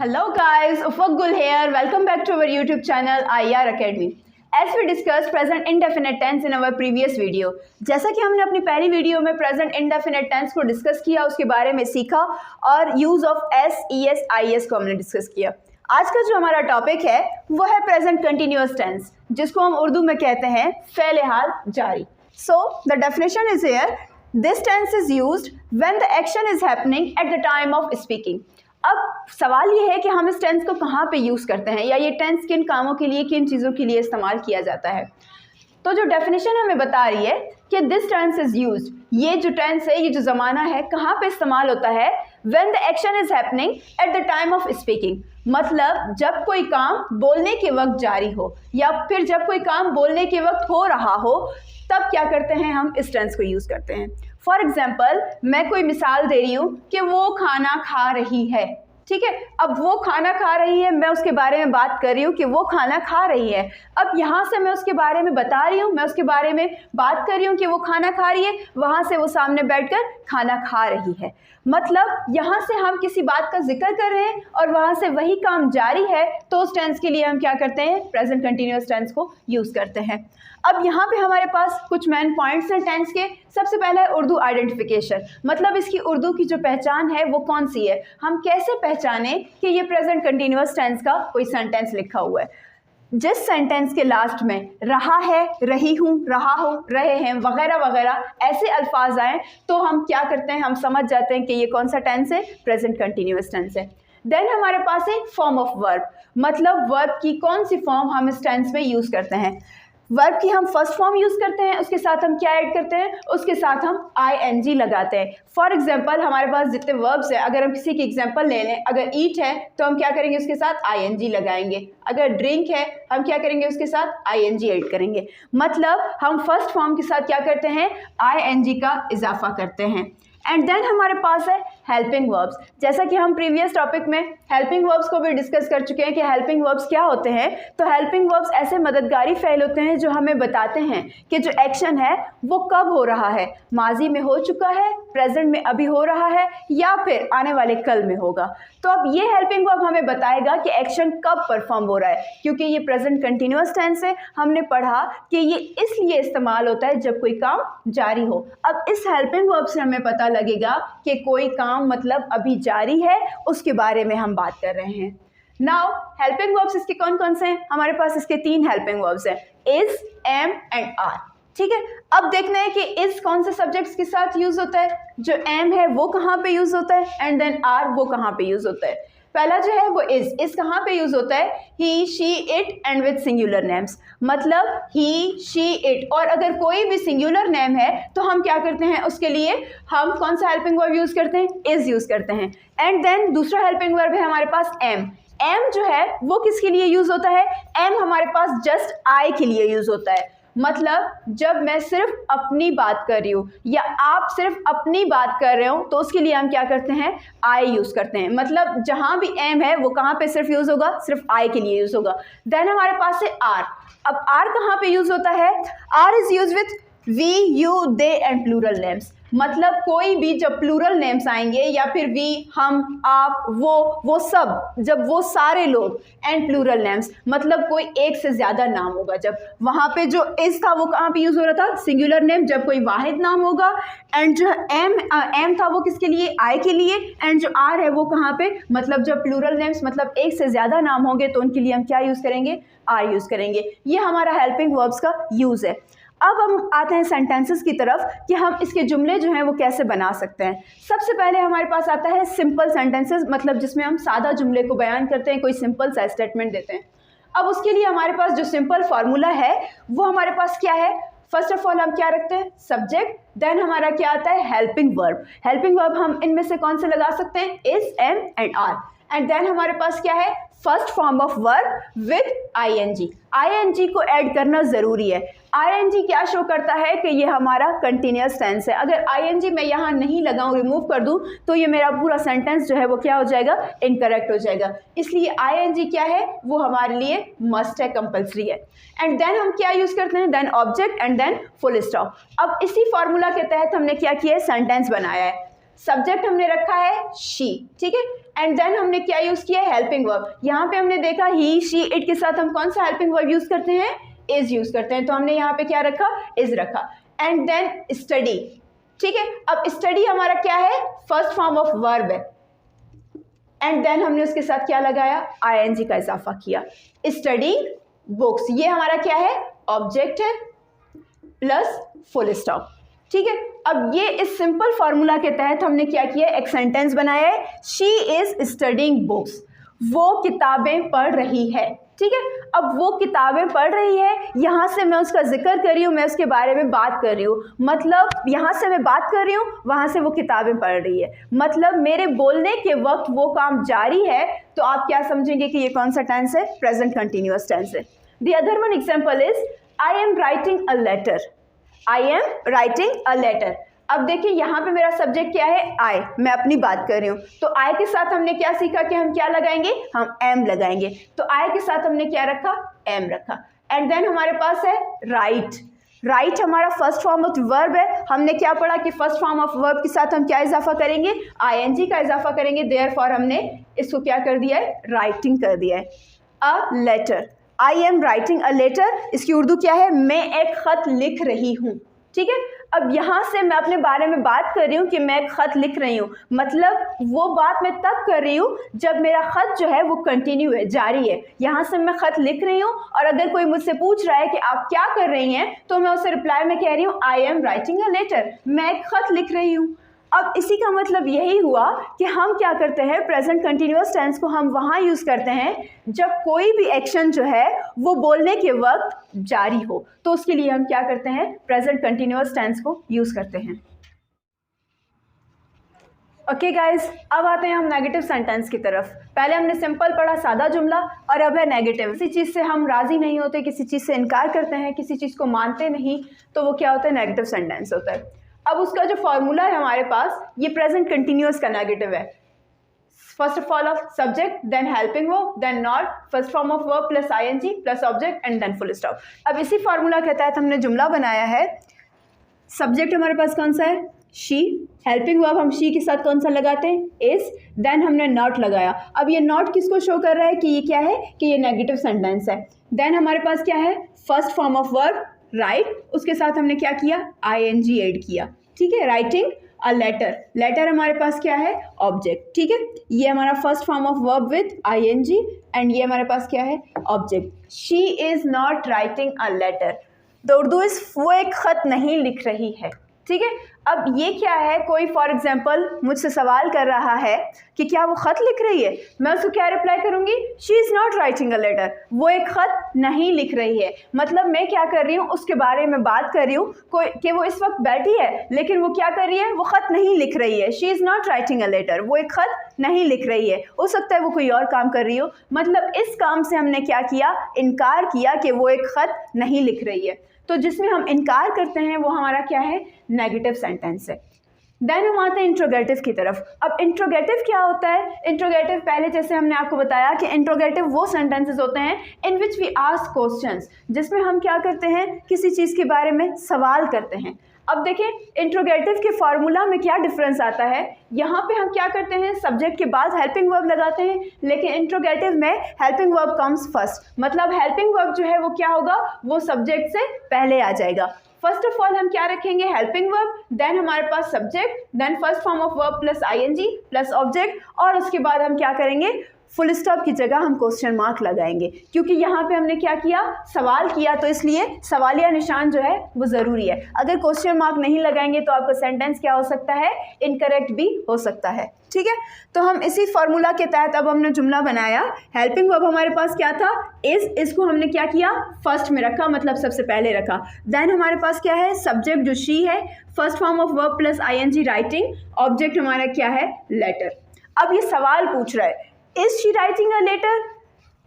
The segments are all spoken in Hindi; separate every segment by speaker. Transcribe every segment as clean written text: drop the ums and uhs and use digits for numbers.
Speaker 1: Hello guys, Ufuk here. Welcome back to our YouTube channel IR Academy. As we discussed present indefinite tense in our previous video, जैसा कि हमने अपनी पहली वीडियो में प्रेजेंट इंडेफिनिट टेंस को डिस्कस किया, उसके बारे में सीखा और use of S, E S, I S को हमने डिस्कस किया। आज का जो हमारा टॉपिक है वो है प्रेजेंट कंटिन्यूअस टेंस, जिसको हम उर्दू में कहते हैं फ़ेल हाल जारी। So the definition is here, this tense is used when the action is happening at the time of speaking. अब सवाल ये है कि हम इस टेंस को कहाँ पे यूज़ करते हैं, या ये टेंस किन कामों के लिए, किन चीज़ों के लिए इस्तेमाल किया जाता है। तो जो डेफिनेशन हमें बता रही है कि दिस टेंस इज़ यूज्ड, ये जो टेंस है, ये जो ज़माना है, कहाँ पे इस्तेमाल होता है, when the action is happening at the time of speaking. मतलब जब कोई काम बोलने के वक्त जारी हो, या फिर जब कोई काम बोलने के वक्त हो रहा हो, तब क्या करते हैं, हम इस टेंस को यूज़ करते हैं। फॉर एग्जाम्पल, मैं कोई मिसाल दे रही हूँ कि वो खाना खा रही है, ठीक है। अब वो खाना खा रही है, मैं उसके बारे में बात कर रही हूँ कि वो खाना खा रही है। अब यहाँ से मैं उसके बारे में बता रही हूँ, मैं उसके बारे में बात कर रही हूँ कि वो खाना खा रही है, वहाँ से वो सामने बैठकर खाना खा रही है। मतलब यहाँ से हम किसी बात का जिक्र कर रहे हैं और वहाँ से वही काम जारी है, तो उस टेंस के लिए हम क्या करते हैं, प्रेजेंट कंटिन्यूअस टेंस को यूज़ करते हैं। अब यहाँ पे हमारे पास कुछ मेन पॉइंट्स हैं टेंस के। सबसे पहला है उर्दू आइडेंटिफिकेशन, मतलब इसकी उर्दू की जो पहचान है वो कौन सी है, हम कैसे पहचाने कि ये प्रेजेंट कंटिन्यूअस टेंस का कोई सेंटेंस लिखा हुआ है। जिस सेंटेंस के लास्ट में रहा है, रही हूँ, रहा हूँ, रहे हैं वगैरह वगैरह ऐसे अल्फाज आए, तो हम क्या करते हैं, हम समझ जाते हैं कि ये कौन सा टेंस है, प्रेजेंट कंटिन्यूअस टेंस है। देन हमारे पास है फॉर्म ऑफ वर्ब, मतलब वर्ब की कौन सी फॉर्म हम इस टेंस में यूज़ करते हैं। वर्ब की हम फर्स्ट फॉर्म यूज़ करते हैं, उसके साथ हम क्या ऐड करते हैं, उसके साथ हम ing लगाते हैं। फॉर एग्जांपल, हमारे पास जितने वर्ब्स हैं, अगर हम किसी की एग्जांपल ले लें, अगर ईट है तो हम क्या करेंगे, उसके साथ ing लगाएंगे। अगर ड्रिंक है हम क्या करेंगे, उसके साथ ing ऐड करेंगे। मतलब हम फर्स्ट फॉर्म के साथ क्या करते हैं, ing का इजाफा करते हैं। एंड देन हमारे पास है हेल्पिंग वर्ब्स। जैसा कि हम प्रीवियस टॉपिक में हेल्पिंग वर्ब्स को भी डिस्कस कर चुके हैं कि हेल्पिंग वर्ब्स क्या होते हैं। तो हेल्पिंग वर्ब्स ऐसे मददगारी फ़ेल होते हैं जो हमें बताते हैं कि जो एक्शन है वो कब हो रहा है, माजी में हो चुका है, प्रेजेंट में अभी हो रहा है, या फिर आने वाले कल में होगा। तो अब ये हेल्पिंग वर्ब हमें बताएगा कि एक्शन कब परफॉर्म हो रहा है। क्योंकि ये प्रेजेंट कंटिन्यूअस टेंस है, हमने पढ़ा कि ये इसलिए इस्तेमाल होता है जब कोई काम जारी हो। अब इस हेल्पिंग वर्ब से हमें पता लगेगा कि कोई काम मतलब अभी जारी है, उसके बारे में हम बात कर रहे हैं। नाउ हेल्पिंग वर्ब्स इसके कौन कौन से हैं, हमारे पास इसके 3 हेल्पिंग वर्ब्स हैं, इज, एम एंड आर, ठीक है। अब देखना है कि इज कौन से सब्जेक्ट्स के साथ यूज होता है, जो एम है वो कहाँ पे यूज होता है, एंड देन आर वो कहाँ पे यूज होता है। पहला जो है वो इज कहाँ पे यूज होता है, he, she, it and with singular names, मतलब ही, शी, इट, और अगर कोई भी सिंगुलर नेम है तो हम क्या करते हैं, उसके लिए हम कौन सा हेल्पिंग वर्ब यूज करते हैं, इज यूज करते हैं। एंड देन दूसरा हेल्पिंग वर्ब है हमारे पास एम। एम जो है वो किसके लिए यूज होता है, एम हमारे पास जस्ट आई के लिए यूज होता है। मतलब जब मैं सिर्फ अपनी बात कर रही हूँ या आप सिर्फ अपनी बात कर रहे हो, तो उसके लिए हम क्या करते हैं, आई यूज़ करते हैं। मतलब जहाँ भी एम है वो कहाँ पे सिर्फ यूज़ होगा, सिर्फ आई के लिए यूज़ होगा। देन हमारे पास है आर। अब आर कहाँ पे यूज़ होता है, are is use with we, you, they and plural names. मतलब कोई भी जब प्लूरल नेम्स आएंगे, या फिर वी, हम, आप, वो सब, जब वो सारे लोग, एंड प्लूरल नेम्स मतलब कोई एक से ज़्यादा नाम होगा। जब वहाँ पे जो इस था वो कहाँ पे यूज़ हो रहा था, सिंगुलर नेम, जब कोई वाहिद नाम होगा। एंड जो एम था वो किसके लिए, आई के लिए। एंड जो आर है वो कहाँ पे, मतलब जब प्लूरल नेम्स मतलब एक से ज़्यादा नाम होंगे तो उनके लिए हम क्या यूज़ करेंगे, आर यूज़ करेंगे। ये हमारा हेल्पिंग वर्ब्स का यूज़ है। अब हम आते हैं सेंटेंसेस की तरफ कि हम इसके जुमले जो हैं वो कैसे बना सकते हैं। सबसे पहले हमारे पास आता है सिंपल सेंटेंसेस, मतलब जिसमें हम सादा जुमले को बयान करते हैं, कोई सिंपल सा स्टेटमेंट देते हैं। अब उसके लिए हमारे पास जो सिंपल फार्मूला है वो हमारे पास क्या है, फर्स्ट ऑफ ऑल हम क्या रखते हैं, सब्जेक्ट, देन हमारा क्या आता है, हेल्पिंग वर्ब। हेल्पिंग वर्ब हम इनमें से कौन से लगा सकते हैं, is, am and are. And then हमारे पास क्या है, first form of verb with ing। ing को ऐड करना ज़रूरी है। ing क्या शो करता है कि ये हमारा कंटिन्यूअस टेंस है। अगर ing मैं यहाँ नहीं लगाऊँ, रिमूव कर दूँ, तो ये मेरा पूरा सेंटेंस जो है वो क्या हो जाएगा, इनकरेक्ट हो जाएगा। इसलिए ing क्या है, वो हमारे लिए मस्ट है, कंपल्सरी है। एंड देन हम क्या यूज़ करते हैं, then object and then full stop. अब इसी फार्मूला के तहत हमने क्या किया है, सेंटेंस बनाया है। सब्जेक्ट हमने रखा है शी, ठीक है, एंड देन हमने क्या यूज़ किया है, हेल्पिंग वर्ब। यहाँ पे हमने देखा ही शी इट के साथ हम कौन सा हेल्पिंग वर्ब यूज़ करते हैं, इज यूज़ करते हैं, तो हमने यहाँ पे क्या रखा, इज रखा। एंड देन स्टडी, ठीक है। अब स्टडी हमारा क्या है, फर्स्ट फॉर्म ऑफ वर्ब है, एंड देन हमने उसके साथ क्या लगाया, आईएनजी का इजाफा किया। स्टडीइंग बुक्स, ये हमारा क्या है, ऑब्जेक्ट है प्लस फुल स्टॉप, ठीक है। अब ये इस सिंपल फार्मूला के तहत हमने क्या किया, एक सेंटेंस बनाया है, शी इज स्टडीइंग बुक्स, वो किताबें पढ़ रही है, ठीक है। अब वो किताबें पढ़ रही है, यहाँ से मैं उसका जिक्र कर रही हूँ, मैं उसके बारे में बात कर रही हूँ, मतलब यहाँ से मैं बात कर रही हूँ, वहाँ से वो किताबें पढ़ रही है, मतलब मेरे बोलने के वक्त वो काम जारी है। तो आप क्या समझेंगे कि ये कौन सा टेंस है, प्रेजेंट कंटिन्यूअस टेंस है। The other one example is I am writing a letter, I am writing a letter. अब देखिए यहाँ पे मेरा सब्जेक्ट क्या है, आई, मैं अपनी बात कर रही हूँ, तो आई के साथ हमने क्या सीखा कि हम क्या लगाएंगे, हम एम लगाएंगे, तो आई के साथ हमने क्या रखा, एम रखा। एंड देन हमारे पास है राइट, राइट हमारा फर्स्ट फॉर्म ऑफ वर्ब है, हमने क्या पढ़ा कि फर्स्ट फॉर्म ऑफ वर्ब के साथ हम क्या इजाफा करेंगे, आईएनजी का इजाफा करेंगे, देयरफॉर हमने इसको क्या कर दिया है, राइटिंग कर दिया है। A letter, I am writing a letter, इसकी उर्दू क्या है, मैं एक खत लिख रही हूँ, ठीक है। अब यहाँ से मैं अपने बारे में बात कर रही हूँ कि मैं एक खत लिख रही हूँ, मतलब वो बात मैं तब कर रही हूँ जब मेरा खत जो है वो कंटिन्यू है, जारी है। यहाँ से मैं खत लिख रही हूँ और अगर कोई मुझसे पूछ रहा है कि आप क्या कर रही हैं, तो मैं उसे रिप्लाई में कह रही हूँ I am writing a letter, मैं एक खत लिख रही हूँ। अब इसी का मतलब यही हुआ कि हम क्या करते हैं, प्रेजेंट कंटिन्यूअस टेंस को हम वहाँ यूज़ करते हैं जब कोई भी एक्शन जो है वो बोलने के वक्त जारी हो, तो उसके लिए हम क्या करते हैं, प्रेजेंट कंटिन्यूअस टेंस को यूज़ करते हैं। ओके गाइज, अब आते हैं हम नेगेटिव सेंटेंस की तरफ। पहले हमने सिंपल पढ़ा सादा जुमला, और अब है नेगेटिव। किसी चीज़ से हम राज़ी नहीं होते, किसी चीज़ से इनकार करते हैं, किसी चीज़ को मानते नहीं, तो वो क्या होता है, नेगेटिव सेंटेंस होता है। अब उसका जो फॉर्मूला है हमारे पास, ये प्रेजेंट कंटिन्यूअस का नेगेटिव है। First of all of subject, then helping verb, then not, first form of verb plus ING plus object and then full stop. अब इसी फॉर्मूला के तहत हमने जुमला बनाया है। सब्जेक्ट हमारे पास कौन सा है, शी, हेल्पिंग वर्ब हम शी के साथ कौन सा लगाते हैं, इज, देन हमने नॉट लगाया। अब ये नॉट किसको शो कर रहा है कि ये क्या है, कि ये नेगेटिव सेंटेंस है। देन हमारे पास क्या है, first form of verb right, उसके साथ हमने क्या किया, आईएनजी ऐड किया, ठीक है। राइटिंग अ लेटर, लेटर हमारे पास क्या है, ऑब्जेक्ट, ठीक है। ये हमारा first form of verb with ING, and ये हमारे पास क्या है, object. She is not writing a letter, the Urdu is, वो एक खत नहीं लिख रही है, ठीक है। अब ये क्या है, कोई फॉर एग्जाम्पल मुझसे सवाल कर रहा है कि क्या वो ख़त लिख रही है, मैं उसको क्या रिप्लाई करूँगी, she is not writing a letter, वो एक ख़त नहीं लिख रही है। मतलब मैं क्या कर रही हूँ, उसके बारे में बात कर रही हूँ कोई कि वो इस वक्त बैठी है, लेकिन वो क्या कर रही है, वो ख़त नहीं लिख रही है। She is not writing a letter, वो एक ख़त नहीं लिख रही है। हो सकता है वो कोई और काम कर रही हो। मतलब इस काम से हमने क्या किया, इनकार किया कि वो एक ख़त नहीं लिख रही है। तो जिसमें हम इनकार करते हैं वो हमारा क्या है, नेगेटिव सेंटेंस है। देन हम आते हैं इंट्रोगेटिव की तरफ। अब इंट्रोगेटिव क्या होता है, इंट्रोगेटिव पहले जैसे हमने आपको बताया कि इंट्रोगेटिव वो सेंटेंसेस होते हैं इन विच वी आस्क क्वेश्चंस, जिसमें हम क्या करते हैं, किसी चीज़ के बारे में सवाल करते हैं। अब देखें इंट्रोगेटिव के फार्मूला में क्या डिफरेंस आता है, यहाँ पे हम क्या करते हैं, सब्जेक्ट के बाद हेल्पिंग वर्ब लगाते हैं, लेकिन इंट्रोगेटिव में हेल्पिंग वर्ब कम्स फर्स्ट। मतलब हेल्पिंग वर्ब जो है वो क्या होगा, वो सब्जेक्ट से पहले आ जाएगा। फर्स्ट ऑफ ऑल हम क्या रखेंगे, हेल्पिंग वर्ब, देन हमारे पास subject, then first form of verb plus ING plus object, और उसके बाद हम क्या करेंगे, फुल स्टॉप की जगह हम क्वेश्चन मार्क लगाएंगे, क्योंकि यहाँ पे हमने क्या किया, सवाल किया, तो इसलिए सवालिया निशान जो है वो ज़रूरी है। अगर क्वेश्चन मार्क नहीं लगाएंगे तो आपका सेंटेंस क्या हो सकता है, इनकरेक्ट भी हो सकता है, ठीक है। तो हम इसी फार्मूला के तहत अब हमने जुमला बनाया। हेल्पिंग वर्ब हमारे पास क्या था, इज, इसको हमने क्या किया, फर्स्ट में रखा, मतलब सबसे पहले रखा। देन हमारे पास क्या है, सब्जेक्ट जो शी है, first form of verb plus ING writing, object हमारा क्या है, लेटर। अब ये सवाल पूछ रहा है, is she writing a letter,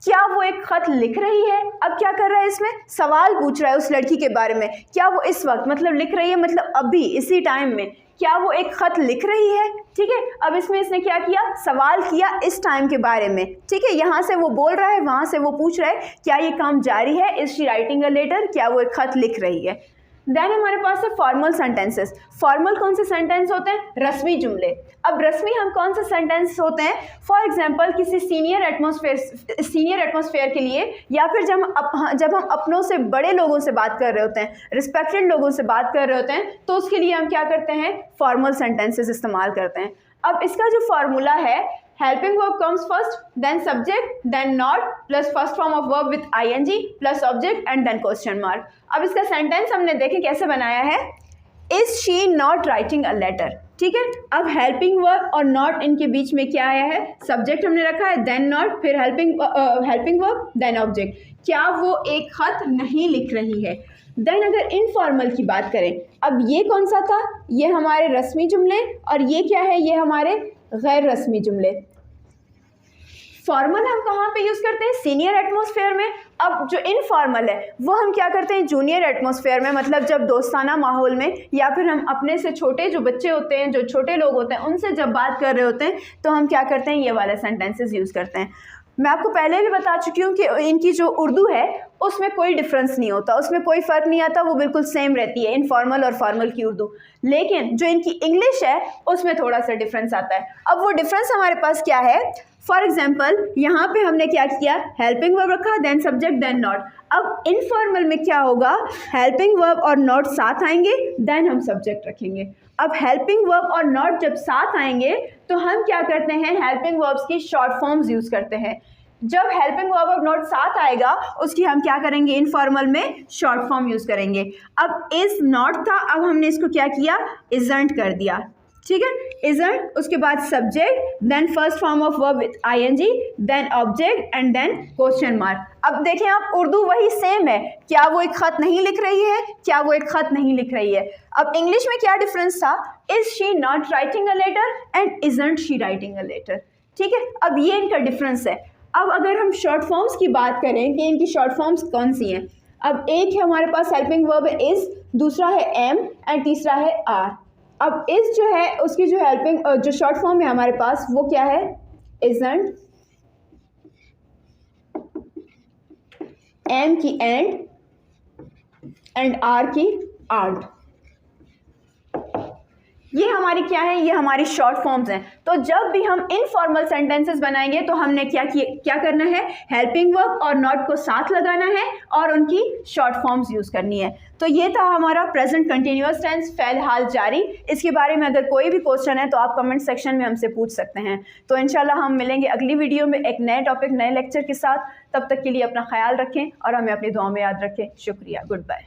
Speaker 1: क्या वो एक खत लिख रही है। अब क्या कर रहा है, इसमें सवाल पूछ रहा है उस लड़की के बारे में, क्या वो इस वक्त, मतलब लिख रही है, मतलब अभी इसी टाइम में, क्या वो एक खत लिख रही है, ठीक है। अब इसमें इसने क्या किया, सवाल किया इस टाइम के बारे में, ठीक है। यहाँ से वो बोल रहा है, वहाँ से वो पूछ रहा है क्या ये काम जारी है, is she writing a letter, क्या वो एक खत लिख रही है। देन हमारे पास है फॉर्मल सेंटेंसेस। फॉर्मल कौन से सेंटेंस होते हैं? रस्मी जुमले। अब रस्मी हम कौन से सेंटेंस होते हैं? फॉर एग्जांपल किसी सीनियर एटमॉस्फेयर के लिए, या फिर जब हम अपनों से बड़े लोगों से बात कर रहे होते हैं, रिस्पेक्टेड लोगों से बात कर रहे होते हैं, तो उसके लिए हम क्या करते हैं? फॉर्मल सेंटेंसेस इस्तेमाल करते हैं। अब इसका जो फार्मूला है, helping verb comes first, then subject, then not, plus first form of verb with ING, plus object and then question mark. अब इसका सेंटेंस हमने देखें कैसे बनाया है, is she not writing a letter. ठीक है, अब हेल्पिंग वर्ब और नॉट इनके बीच में क्या आया है? सब्जेक्ट हमने रखा है, देन नॉट, फिर हेल्पिंग वर्ब, देन ऑब्जेक्ट। क्या वो एक खत नहीं लिख रही है? देन अगर इनफॉर्मल की बात करें, अब ये कौन सा था? ये हमारे रस्मी जुमले, और ये क्या है? ये हमारे गैर रस्मी जुमले। फॉर्मल हम कहाँ पे यूज़ करते हैं? सीनियर एटमॉस्फेयर में। अब जो इनफॉर्मल है वो हम क्या करते हैं? जूनियर एटमॉस्फेयर में, मतलब जब दोस्ताना माहौल में, या फिर हम अपने से छोटे जो बच्चे होते हैं, जो छोटे लोग होते हैं, उनसे जब बात कर रहे होते हैं, तो हम क्या करते हैं? ये वाले सेंटेंसेस यूज़ करते हैं। मैं आपको पहले भी बता चुकी हूँ कि इनकी जो उर्दू है उसमें कोई डिफरेंस नहीं होता, उसमें कोई फ़र्क नहीं आता, वो बिल्कुल सेम रहती है, इनफॉर्मल और फॉर्मल की उर्दू। लेकिन जो इनकी इंग्लिश है उसमें थोड़ा सा डिफरेंस आता है। अब वो डिफरेंस हमारे पास क्या है? फॉर एग्जाम्पल यहाँ पे हमने क्या किया? हेल्पिंग वर्ब रखा, देन सब्जेक्ट, देन नॉट। अब इनफॉर्मल में क्या होगा? हेल्पिंग वर्ब और नॉट साथ आएंगे, देन हम सब्जेक्ट रखेंगे। अब हेल्पिंग वर्ब और नॉट जब साथ आएंगे तो हम क्या करते हैं? हेल्पिंग वर्ब्स की शॉर्ट फॉर्म्स यूज़ करते हैं। जब हेल्पिंग वर्ब और नॉट साथ आएगा उसकी हम क्या करेंगे? इनफॉर्मल में शॉर्ट फॉर्म यूज़ करेंगे। अब इज़ नॉट था, अब हमने इसको क्या किया? इजंट कर दिया। ठीक है, इजंट, उसके बाद subject, then first form of verb with ING, then object and then question mark. अब देखें आप, उर्दू वही सेम है। क्या वो एक खत नहीं लिख रही है? क्या वो एक खत नहीं लिख रही है? अब इंग्लिश में क्या डिफरेंस था? Is she not writing a letter and isn't she writing a letter. ठीक है, अब ये इनका डिफरेंस है। अब अगर हम शॉर्ट फॉर्म्स की बात करें कि इनकी शॉर्ट फॉर्म्स कौन सी हैं, अब एक है हमारे पास हेल्पिंग वर्ब है इज, दूसरा है एम एंड तीसरा है आर। अब इज जो है उसकी जो हेल्पिंग जो शॉर्ट फॉर्म है हमारे पास वो क्या है? इजंट, एम की एंड आर की आर्ट। ये हमारी क्या है? ये हमारी शॉर्ट फॉर्म्स हैं। तो जब भी हम इनफॉर्मल सेंटेंसेस बनाएंगे तो हमने क्या करना है? हेल्पिंग वर्ब और नॉट को साथ लगाना है और उनकी शॉर्ट फॉर्म्स यूज़ करनी है। तो ये था हमारा प्रेजेंट कंटिन्यूअस टेंस, फ़ेल हाल जारी। इसके बारे में अगर कोई भी क्वेश्चन है तो आप कमेंट सेक्शन में हमसे पूछ सकते हैं। तो इंशाल्लाह हम मिलेंगे अगली वीडियो में एक नए टॉपिक, नए लेक्चर के साथ। तब तक के लिए अपना ख्याल रखें और हमें अपनी दुआ में याद रखें। शुक्रिया, गुड बाय।